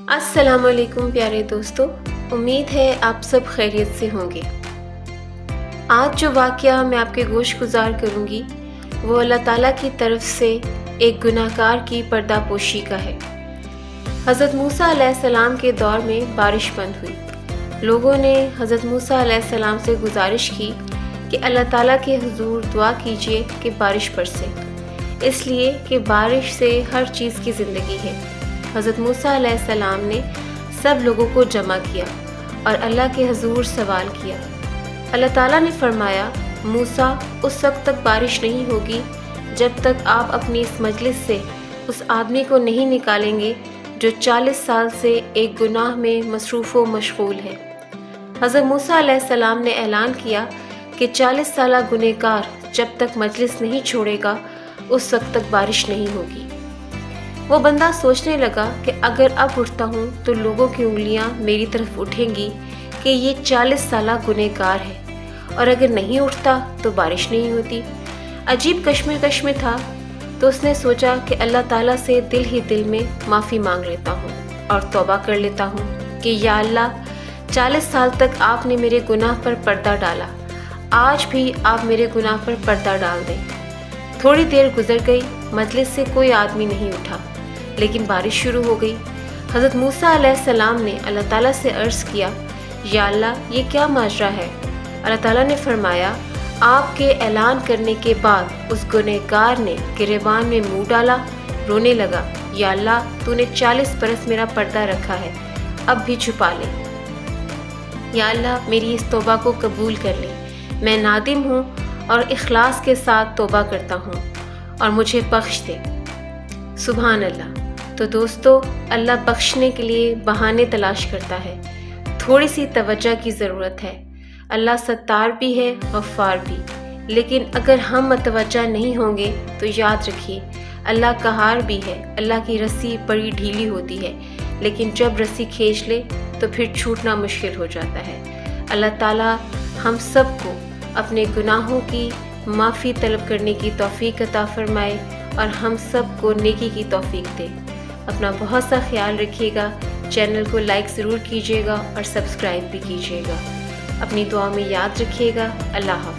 अस्सलाम वालेकुम प्यारे दोस्तों, उम्मीद है आप सब खैरियत से होंगे। आज जो वाक़या मैं आपके गोश गुज़ार करूँगी वो अल्लाह ताला की तरफ से एक गुनाहगार की पर्दापोशी का है। हज़रत मूसा अलैहिस्सलाम के दौर में बारिश बंद हुई। लोगों ने हज़रत मूसा अलैहिस्सलाम से गुजारिश की कि अल्लाह ताला के हुज़ूर दुआ कीजिए कि बारिश बरसे, इसलिए कि बारिश से हर चीज़ की ज़िंदगी है। हज़रत मूसा अलैहिस्सलाम ने सब लोगों को जमा किया और अल्लाह के हुज़ूर सवाल किया। अल्लाह ताला ने फरमाया, मूसा, उस वक्त तक बारिश नहीं होगी जब तक आप अपनी इस मजलिस से उस आदमी को नहीं निकालेंगे जो 40 साल से एक गुनाह में मसरूफ़ व मशगूल है। हज़रत मूसा अलैहिस्सलाम ने ऐलान किया कि 40 साला गुनहगार जब तक मजलिस नहीं छोड़ेगा उस वक्त तक बारिश नहीं होगी। वो बंदा सोचने लगा कि अगर अब उठता हूँ तो लोगों की उंगलियाँ मेरी तरफ उठेंगी कि ये 40 साला गुनहगार है, और अगर नहीं उठता तो बारिश नहीं होती। अजीब कश्मकश में था तो उसने सोचा कि अल्लाह ताला से दिल ही दिल में माफ़ी मांग लेता हूँ और तौबा कर लेता हूँ कि या अल्लाह, 40 साल तक आपने मेरे गुनाह पर पर्दा डाला, आज भी आप मेरे गुनाह पर पर्दा डाल दें। थोड़ी देर गुजर गई, मजलिस से कोई आदमी नहीं उठा, लेकिन बारिश शुरू हो गई। हज़रत मूसा अलैहिस्सलाम ने अल्लाह ताला से अर्ज़ किया, या अल्लाह, ये क्या माजरा है? अल्लाह ताला ने फरमाया, आपके ऐलान करने के बाद उस गुनहगार ने गिरेबान में मुंह डाला, रोने लगा, या अल्लाह, तूने 40 बरस मेरा पर्दा रखा है, अब भी छुपा ले। या अल्लाह, मेरी इस तौबा को कबूल कर ले, मैं नादिम हूँ और इखलास के साथ तौबा करता हूँ और मुझे बख्श दे। सुभान अल्लाह। तो दोस्तों, अल्लाह बख्शने के लिए बहाने तलाश करता है, थोड़ी सी तवज्जो की ज़रूरत है। अल्लाह सत्तार भी है, गफ़्फ़ार भी, लेकिन अगर हम मतवज्जा नहीं होंगे तो याद रखिए अल्लाह कहार भी है। अल्लाह की रस्सी बड़ी ढीली होती है, लेकिन जब रस्सी खींच ले तो फिर छूटना मुश्किल हो जाता है। अल्लाह ताला हम सब को अपने गुनाहों की माफ़ी तलब करने की तौफ़ीक अता फ़रमाए और हम सब को नेकी की तौफ़ीक दे। अपना बहुत सा ख्याल रखिएगा, चैनल को लाइक ज़रूर कीजिएगा और सब्सक्राइब भी कीजिएगा। अपनी दुआ में याद रखिएगा। अल्लाह हाफ़िज़।